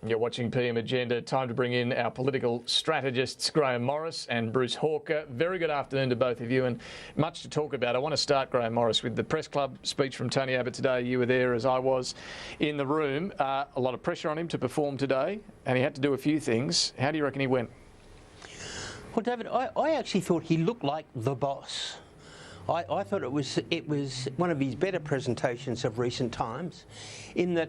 You're watching PM Agenda. Time to bring in our political strategists, Grahame Morris and Bruce Hawker. Very good afternoon to both of you, and much to talk about. I want to start, Grahame Morris, with the press club speech from Tony Abbott today. You were there, as I was, in the room. A lot of pressure on him to perform today, and he had to do a few things. How do you reckon he went? Well, David, I actually thought he looked like the boss. I thought it was one of his better presentations of recent times, in that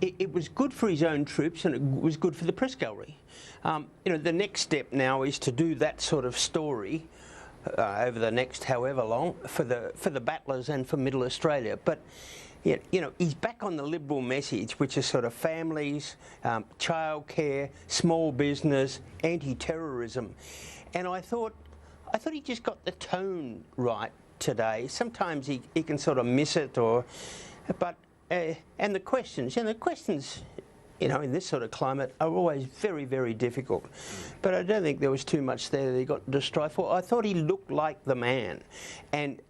it was good for his own troops and it was good for the press gallery. The next step now is to do that sort of story over the next however long for the battlers and for Middle Australia. But he's back on the Liberal message, which is sort of families, childcare, small business, anti-terrorism, and I thought he just got the tone right today. Sometimes he can sort of miss it, and the questions, in this sort of climate are always very, very difficult. But I don't think there was too much there that he got to strive for. I thought he looked like the man, and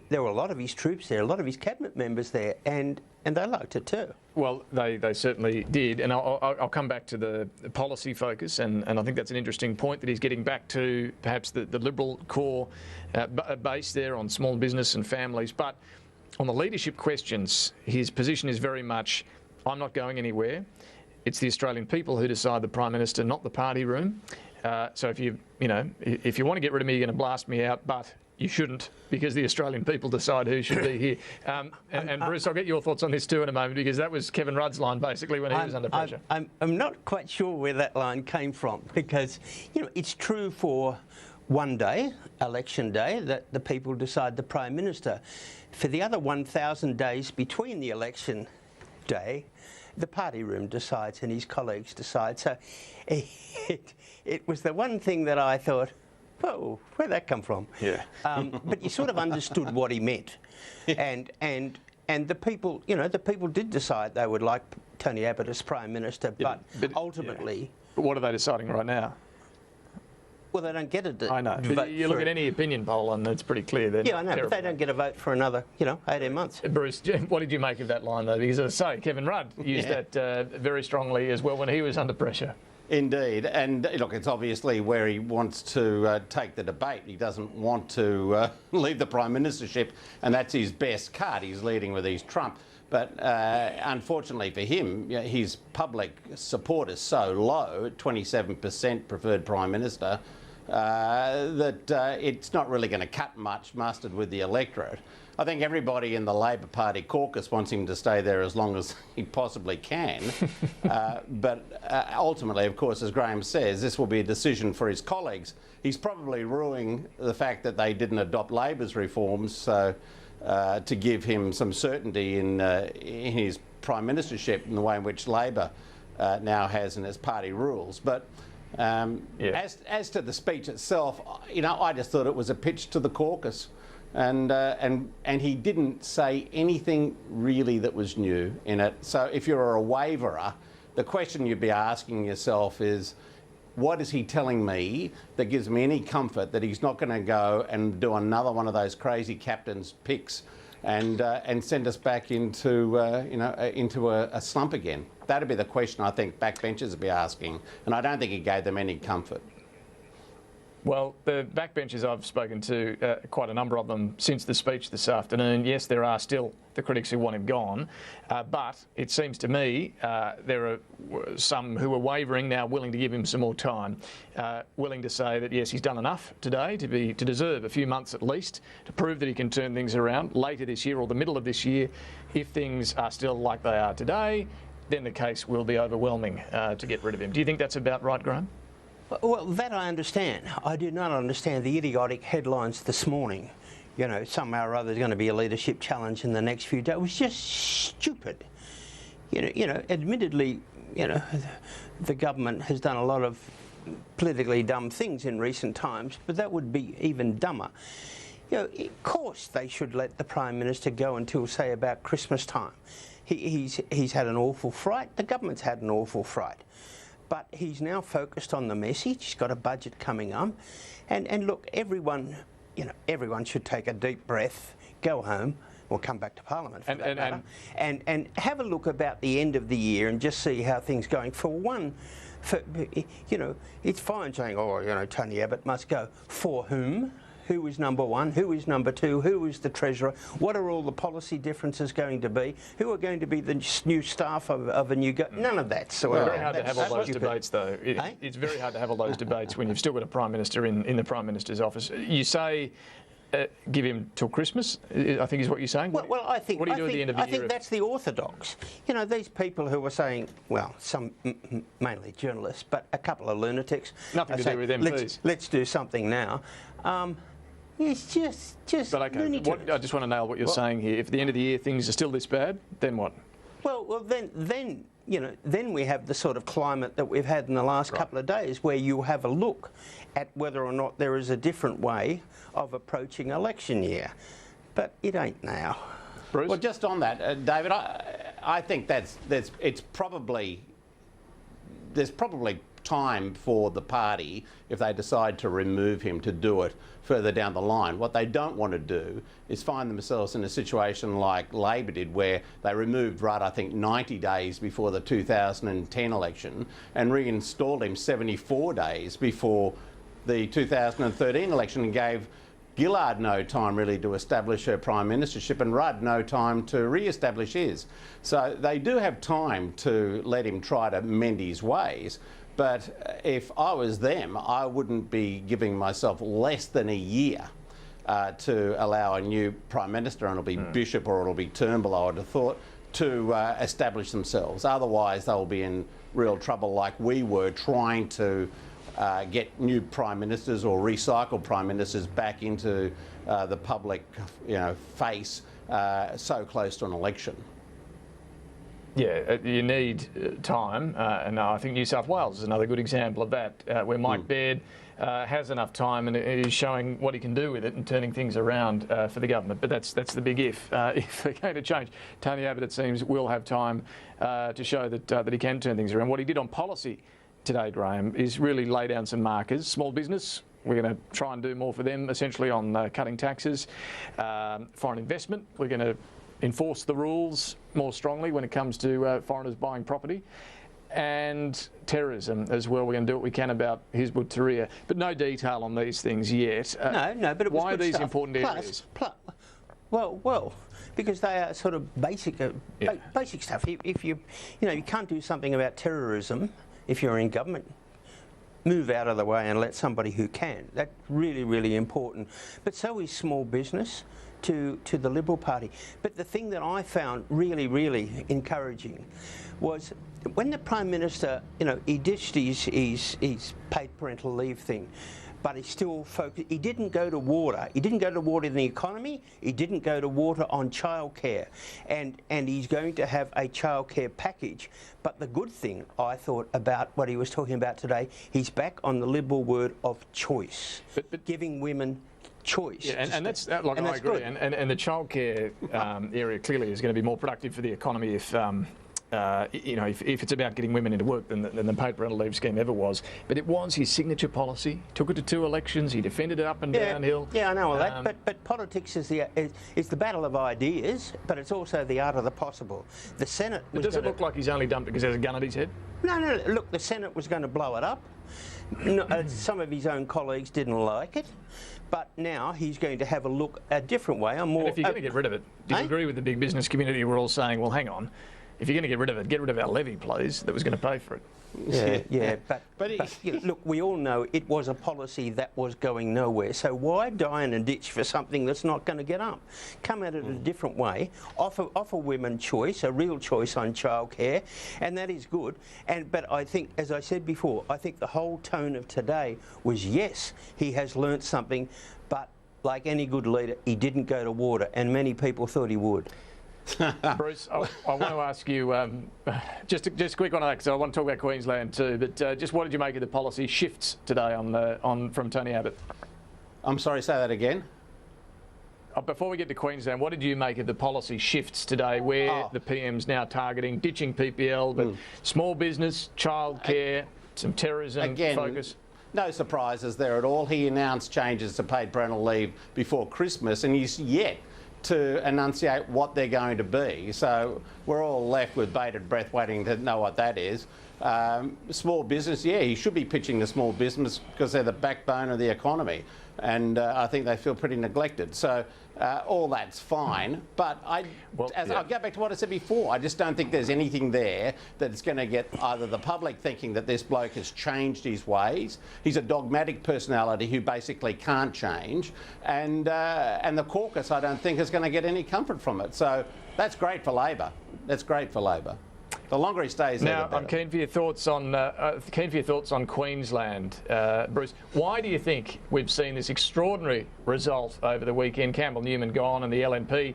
there were a lot of his troops there, a lot of his cabinet members there, and they liked it too. Well, they certainly did, and I'll come back to the policy focus, and I think that's an interesting point, that he's getting back to perhaps the Liberal core base there on small business and families. But on the leadership questions, his position is very much, I'm not going anywhere. It's the Australian people who decide the Prime Minister, not the party room. So if you want to get rid of me, you're going to blast me out, but you shouldn't, because the Australian people decide who should be here. And Bruce, I'll get your thoughts on this too in a moment, because that was Kevin Rudd's line basically when he was under pressure. I'm not quite sure where that line came from, because it's true for one day, election day, that the people decide the Prime Minister. For the other 1,000 days between the election day, the party room decides and his colleagues decide. So it was the one thing that I thought, whoa, where'd that come from? Yeah. But you sort of understood what he meant, and the people, the people did decide they would like Tony Abbott as Prime Minister, but ultimately. Yeah. But what are they deciding right now? Well, they don't get it. I know. But you look at any opinion poll and it's pretty clear. Yeah, I know, but they don't get a vote for another, 18 months. Bruce, what did you make of that line, though? Because, as I say, Kevin Rudd used that very strongly as well when he was under pressure. Indeed, and look, it's obviously where he wants to take the debate. He doesn't want to leave the Prime Ministership, and that's his best card. He's leading with his trump. But unfortunately for him, his public support is so low, 27% preferred Prime Minister, that it's not really going to cut much mustard with the electorate. I think everybody in the Labor Party caucus wants him to stay there as long as he possibly can. But ultimately, of course, as Grahame says, this will be a decision for his colleagues. He's probably ruining the fact that they didn't adopt Labor's reforms, so to give him some certainty in his Prime Ministership in the way in which Labor now has in its party rules. But as to the speech itself, I just thought it was a pitch to the caucus. And he didn't say anything really that was new in it. So if you're a waverer, the question you'd be asking yourself is, what is he telling me that gives me any comfort that he's not going to go and do another one of those crazy captain's picks and send us back into a slump again? That'd be the question I think backbenchers would be asking, and I don't think he gave them any comfort. Well, the backbenchers, I've spoken to quite a number of them since the speech this afternoon. Yes, there are still the critics who want him gone, but it seems to me there are some who are wavering now, willing to give him some more time, willing to say that yes, he's done enough today to deserve a few months at least to prove that he can turn things around later this year or the middle of this year. If things are still like they are today, then the case will be overwhelming to get rid of him. Do you think that's about right, Grahame? Well, that I understand. I did not understand the idiotic headlines this morning. Somehow or other there's going to be a leadership challenge in the next few days. It was just stupid. Admittedly, the government has done a lot of politically dumb things in recent times, but that would be even dumber. Of course they should let the Prime Minister go until, say, about Christmas time. He's had an awful fright. The government's had an awful fright. But he's now focused on the message. He's got a budget coming up. And look, everyone should take a deep breath, go home, or come back to Parliament for that matter, and have a look about the end of the year and just see how things are going. For one, it's fine saying, Tony Abbott must go. For whom? Who is number one? Who is number two? Who is the treasurer? What are all the policy differences going to be? Who are going to be the new staff of a new government? None of that. So it's very hard to have all those debates, though. It's very hard to have all those debates when you've still got a Prime Minister in the Prime Minister's office. You say give him till Christmas, I think is what you're saying. Well, I think. What do you do at the end of the year? I think that's the orthodox. These people who are saying, well, some mainly journalists, but a couple of lunatics. Nothing to do with MPs. Let's do something now. It's just. But okay, I just want to nail what you're saying here. If at the end of the year things are still this bad, then what? Well, then we have the sort of climate that we've had in the last couple of days, where you have a look at whether or not there is a different way of approaching election year. But it ain't now. Bruce? Well, just on that, David, I think there's probably time for the party, if they decide to remove him, to do it further down the line. What they don't want to do is find themselves in a situation like Labor did, where they removed Rudd, I think, 90 days before the 2010 election and reinstalled him 74 days before the 2013 election, and gave Gillard no time really to establish her prime ministership and Rudd no time to re-establish his. So they do have time to let him try to mend his ways. But if I was them, I wouldn't be giving myself less than a year to allow a new Prime Minister, and it'll be Bishop or it'll be Turnbull, I would have thought, to establish themselves. Otherwise, they'll be in real trouble, like we were trying to get new Prime Ministers or recycled Prime Ministers back into the public face so close to an election. Yeah, you need time, and I think New South Wales is another good example of that, where Mike Baird has enough time and is showing what he can do with it and turning things around for the government. But that's the big if. If they're going to change, Tony Abbott, it seems, will have time to show that he can turn things around. What he did on policy today, Grahame, is really lay down some markers. Small business, we're going to try and do more for them, essentially on cutting taxes. Foreign investment, we're going to enforce the rules more strongly when it comes to foreigners buying property. And terrorism as well. We're going to do what we can about Hizb ut-Tahrir. But no detail on these things yet. No, but it was why are these stuff. Important areas? Well, because they are sort of basic stuff. If you can't do something about terrorism if you're in government, move out of the way and let somebody who can. That's really, really important. But so is small business to the Liberal Party. But the thing that I found really, really encouraging was when the Prime Minister, he ditched his paid parental leave thing, but he still focused. He didn't go to water. He didn't go to water in the economy. He didn't go to water on childcare, and he's going to have a childcare package. But the good thing I thought about what he was talking about today, he's back on the Liberal word of choice, but giving women choice. Yeah, and that's I agree. And the childcare area clearly is going to be more productive for the economy if it's about getting women into work than the paid parental leave scheme ever was. But it was his signature policy. Took it to 2 elections. He defended it up and downhill. Yeah, I know all that. But politics is the battle of ideas, but it's also the art of the possible. The Senate. Does it look like he's only dumped it because there's a gun at his head? No. Look, the Senate was going to blow it up. Some of his own colleagues didn't like it, but now he's going to have a look a different way. And if you're going to get rid of it, do you agree with the big business community? We're all saying, well, hang on. If you're going to get rid of it, get rid of our levy, please, that was going to pay for it. Yeah. But look, we all know it was a policy that was going nowhere. So why die in a ditch for something that's not going to get up? Come at it a different way. Offer women choice, a real choice on childcare, and that is good. But I think, as I said before, I think the whole tone of today was, yes, he has learnt something, but like any good leader, he didn't go to water, and many people thought he would. Bruce, I want to ask you, just quick on that, because I want to talk about Queensland too, but just what did you make of the policy shifts today from Tony Abbott? I'm sorry, say that again? Before we get to Queensland, what did you make of the policy shifts today, where the PM's now targeting, ditching PPL, but small business, childcare, some terrorism focus? No surprises there at all. He announced changes to paid parental leave before Christmas, and he's yet to enunciate what they're going to be. So we're all left with bated breath waiting to know what that is. Small business, yeah, he should be pitching the small business because they're the backbone of the economy. And I think they feel pretty neglected. So all that's fine. But I'll go back to what I said before. I just don't think there's anything there that's going to get either the public thinking that this bloke has changed his ways. He's a dogmatic personality who basically can't change. And the caucus, I don't think, is going to get any comfort from it. So that's great for Labor. That's great for Labor. The longer he stays there, the better. I'm keen for your thoughts on Queensland, Bruce. Why do you think we've seen this extraordinary result over the weekend? Campbell Newman gone, and the LNP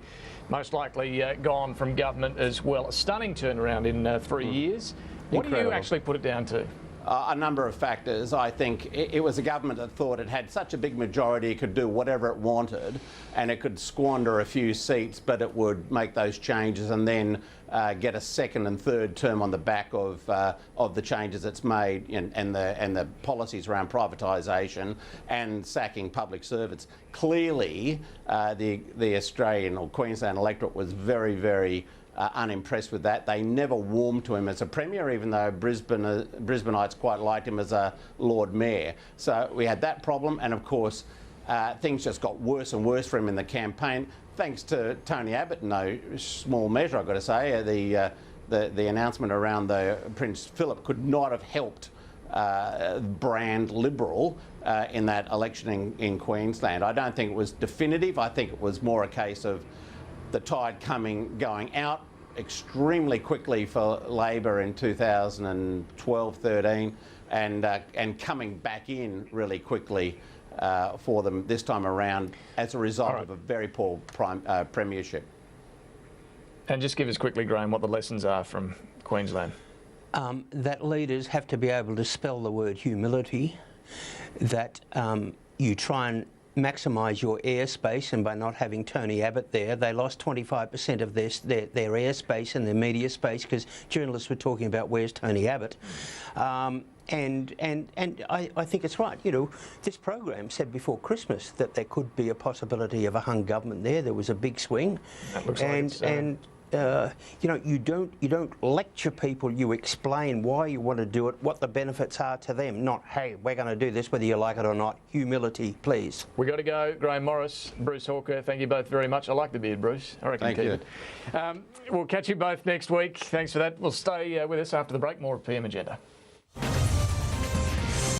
most likely gone from government as well. A stunning turnaround in 3 years. What do you actually put it down to? A number of factors. I think it was a government that thought it had such a big majority it could do whatever it wanted, and it could squander a few seats, but it would make those changes and then get a second and third term on the back of the changes it's made and the policies around privatisation and sacking public servants. Clearly, the Australian or Queensland electorate was very, very unimpressed with that. They never warmed to him as a Premier, even though Brisbaneites quite liked him as a Lord Mayor. So we had that problem, and of course things just got worse and worse for him in the campaign, thanks to Tony Abbott in no small measure, I've got to say. The announcement around the Prince Philip could not have helped brand Liberal in that election in Queensland. I don't think it was definitive. I think it was more a case of the tide going out extremely quickly for Labor in 2012-13 and coming back in really quickly for them this time around as a result of a very poor premiership. And just give us quickly, Grahame, what the lessons are from Queensland. That leaders have to be able to spell the word humility, that you try and maximise your airspace, and by not having Tony Abbott there, they lost 25% of their airspace and their media space because journalists were talking about where's Tony Abbott. And I think it's right. You know, this program said before Christmas that there could be a possibility of a hung government there. There was a big swing. That looks like it's, you know, you don't lecture people. You explain why you want to do it, what the benefits are to them. Not, hey, we're going to do this whether you like it or not. Humility, please. We got to go. Grahame Morris, Bruce Hawker, thank you both very much. I like the beard, Bruce. I reckon you keep it. We'll catch you both next week. Thanks for that. We'll stay with us after the break. More of PM Agenda.